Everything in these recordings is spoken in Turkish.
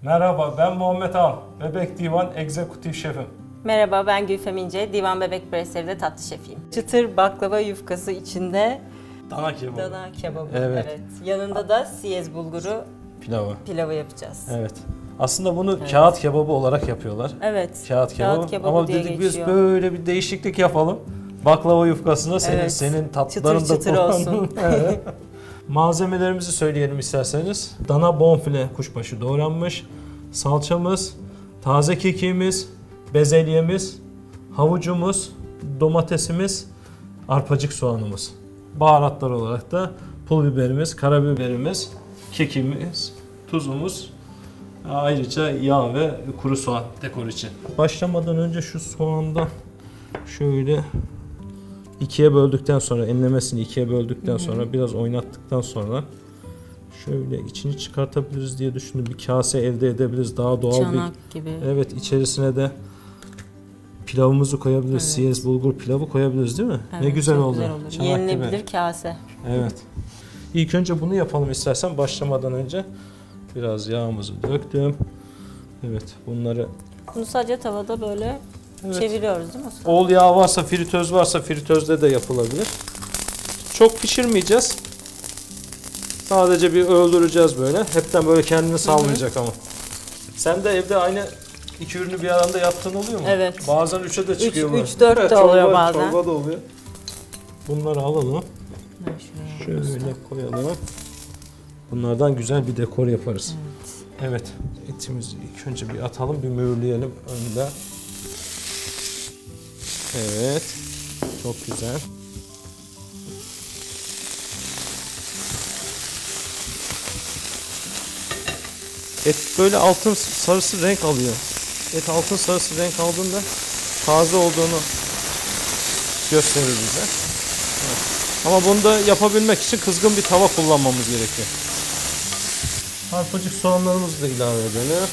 Merhaba, ben Muhammed Al, Bebek Divan Executive Şefim. Merhaba, ben Gülfem İnce, Divan Bebek Brasserie'de tatlı şefiyim. Çıtır baklava yufkası içinde Dana kebabı. dana kebabı. Evet. Yanında da siyez bulguru pilavı yapacağız. Evet. Aslında bunu kağıt kebabı olarak yapıyorlar. Evet. Kağıt kebabı. Ama diye dedik geçiyor. biz böyle bir değişiklik yapalım. Baklava yufkasına senin tatlıların çıtır çıtır olsun. Evet. Malzemelerimizi söyleyelim isterseniz. Dana bonfile kuşbaşı doğranmış, salçamız, taze kekiğimiz, bezelyemiz, havucumuz, domatesimiz, arpacık soğanımız. Baharatlar olarak da pul biberimiz, karabiberimiz, kekimiz, tuzumuz, ayrıca yağ ve kuru soğan dekor için. Başlamadan önce şu soğanda şöyle ikiye böldükten sonra, enlemesini ikiye böldükten sonra biraz oynattıktan sonra şöyle içini çıkartabiliriz diye düşündüm. Bir kase elde edebiliriz. Daha doğal Çanak gibi. Evet, içerisine de pilavımızı koyabiliriz. Siyez bulgur pilavı koyabiliriz değil mi? Evet, ne güzel oldu. Güzel olur. Çanak Yenilebilir gibi. kase. Evet. İlk önce bunu yapalım istersen başlamadan önce. Biraz yağımızı döktüm. Evet, bunları Bunu sadece tavada böyle çeviriyoruz değil mi usta? Ol yağı varsa, fritöz varsa fritözde de yapılabilir. Çok pişirmeyeceğiz. Sadece bir öldüreceğiz böyle. Hepten böyle kendini salmayacak ama. Sen de evde aynı iki ürünü bir arada yaptığın oluyor mu? Evet. Bazen 3'e de çıkıyor. 3-4 de oluyor bazen. Çorba da oluyor. Bunları alalım. Şöyle koyalım. Bunlardan güzel bir dekor yaparız. Evet. Etimizi ilk önce bir atalım, bir mühürleyelim önde. Evet. Çok güzel. Et böyle altın sarısı renk alıyor. Et altın sarısı renk aldığında taze olduğunu gösterir bize. Evet. Ama bunu da yapabilmek için kızgın bir tava kullanmamız gerekiyor. Arpacık soğanlarımızı da ilave edelim.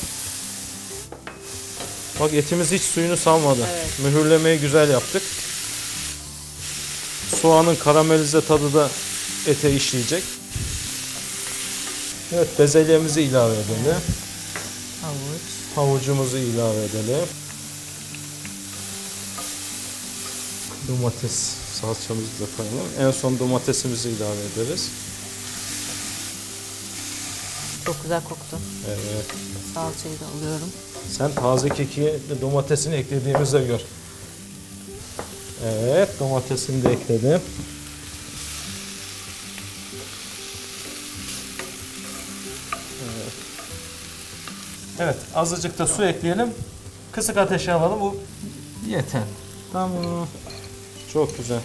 Bak etimiz hiç suyunu salmadı. Evet. Mühürlemeyi güzel yaptık. Soğanın karamelize tadı da ete işleyecek. Evet, bezelyemizi ilave edelim. Havucumuzu ilave edelim. Domates salçamızı da koyalım. En son domatesimizi ilave ederiz. Çok güzel koktu. Evet. Salçayı da alıyorum. Sen taze kekiğe de domatesini eklediğimizde gör. Evet, domatesini de ekledim. Evet, azıcık da su ekleyelim. Kısık ateşe alalım. Bu yeter. Tamam. Çok güzel.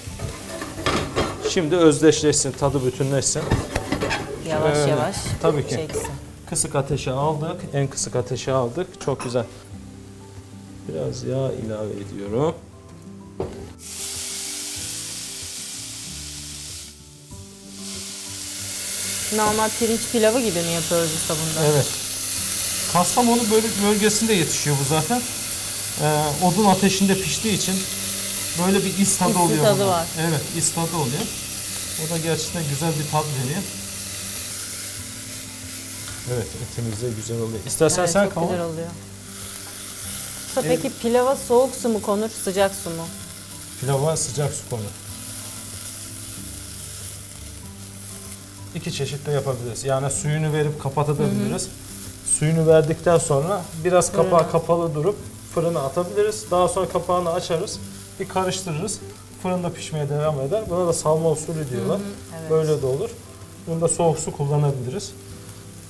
Şimdi özdeşleşsin, tadı bütünleşsin. Yavaş yavaş tabii ki. çeksin. Kısık ateşe aldık. En kısık ateşe aldık. Çok güzel. Biraz yağ ilave ediyorum. Normal pirinç pilavı gibi mi yapıyoruz usta bunda? Evet. Kastamonu bölgesinde yetişiyor bu zaten. Odun ateşinde piştiği için böyle bir is tadı oluyor. Tadı var. Evet, is tadı oluyor. O da gerçekten güzel bir tat veriyor. Evet, etimiz de güzel oluyor. İstersen sen çok kavur. güzel oluyor. Usta peki pilava soğuk su mu konur, sıcak su mu? Pilava sıcak su konur. İki çeşit de yapabiliriz. Yani suyunu verip kapatabiliriz. Suyunu verdikten sonra biraz kapağı kapalı durup fırına atabiliriz. Daha sonra kapağını açarız. Bir karıştırırız. Fırında pişmeye devam eder. Buna da salma usulü diyorlar. Evet. Böyle de olur. Bunda soğuk su kullanabiliriz.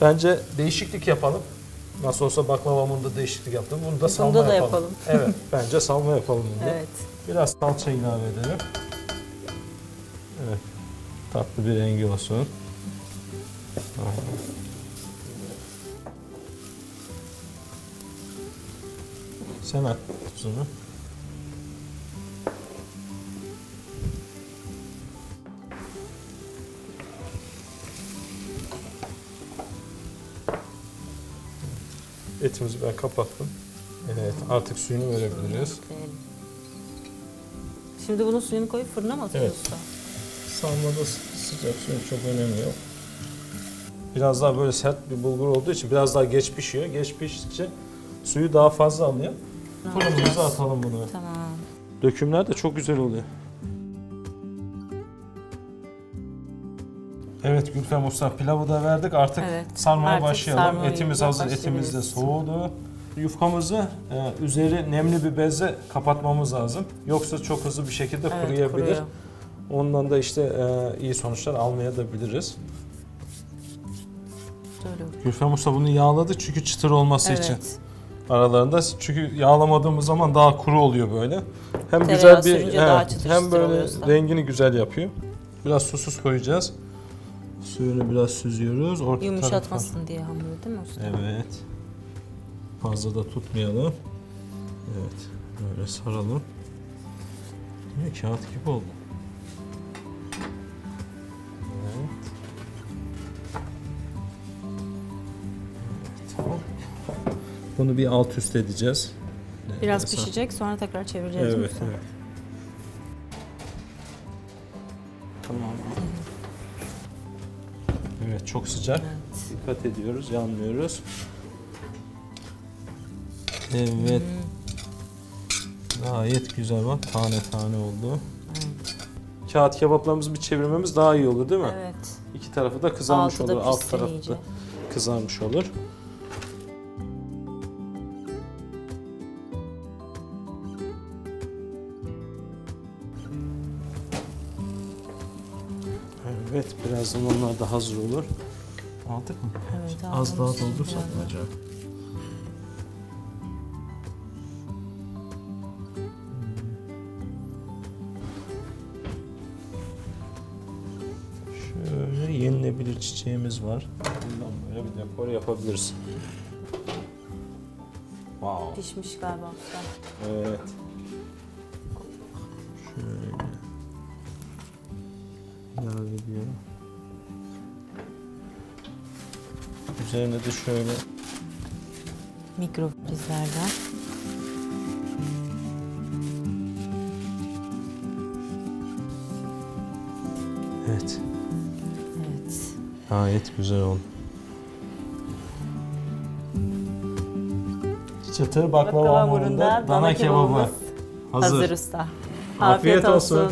Bence değişiklik yapalım. Nasıl olsa baklavamında değişiklik yaptım. Bunu da salma yapalım. Evet, bence salma yapalım bunda. Evet. Biraz salça ilave edelim. Evet. Tatlı bir rengi olsun. Sen at tuzunu. Etimizi ben kapattım. Evet, artık suyunu verebiliriz. Şimdi bunun suyunu koyup fırına mı atıyoruz Evet. usta? Salmada sıcak suyun çok önemi yok. Biraz daha böyle sert bir bulgur olduğu için biraz daha geç pişiyor. Geç piştikçe suyu daha fazla alıyor. Fırınımıza atalım bunu. Tamam. Dökümler de çok güzel oluyor. Evet Gülfem Usta, pilavı da verdik, artık Evet, sarmaya artık başlayalım. sarmaya Etimiz hazır, etimiz de başlayabiliriz. soğudu. Yufkamızı üzeri nemli bir bezle kapatmamız lazım. Yoksa çok hızlı bir şekilde Evet, kuruyabilir. kuruyor. Ondan da işte iyi sonuçlar almayabiliriz. Şöyle. Gülfem Usta bunu yağladı çünkü çıtır olması için. Evet. Aralarında, çünkü yağlamadığımız zaman daha kuru oluyor böyle. Hem Tereyağı güzel bir sürünce daha çıtır hem çıtır böyle oluyorsa. rengini güzel yapıyor. Biraz susuz koyacağız. Suyunu biraz süzüyoruz. Orta Yumuşatmasın diye hamuru değil mi usta? Evet. Fazla da tutmayalım. Evet. Böyle saralım. Ne kağıt gibi oldu. Evet. Evet. Tamam. Bunu bir alt üst edeceğiz. Biraz Mesela- pişecek, sonra tekrar çevireceğiz değil mi Evet, usta? evet. Tamam. Evet, çok sıcak. Evet. Dikkat ediyoruz, yanmıyoruz. Evet. Gayet güzel bak, tane tane oldu. Evet. Kağıt kebaplarımızı bir çevirmemiz daha iyi olur değil mi? Evet. İki tarafı da kızarmış Altı da olur, alt pişsin tarafı iyice. da kızarmış olur. Evet, birazdan onlar da hazır olur. Aldık mı? Evet, Az daha aldım. doldursak mı Biraz acaba? Şöyle yenilebilir çiçeğimiz var. Bundan böyle bir dekor yapabiliriz. Wow. Pişmiş galiba usta. Evet. Şöyle. İlave ediyorum. Üzerine de şöyle Mikrofrizlerden. evet. Evet. Gayet güzel oldu. Çıtır baklava hamurunda dana kebabı. Hazır usta. Afiyet olsun.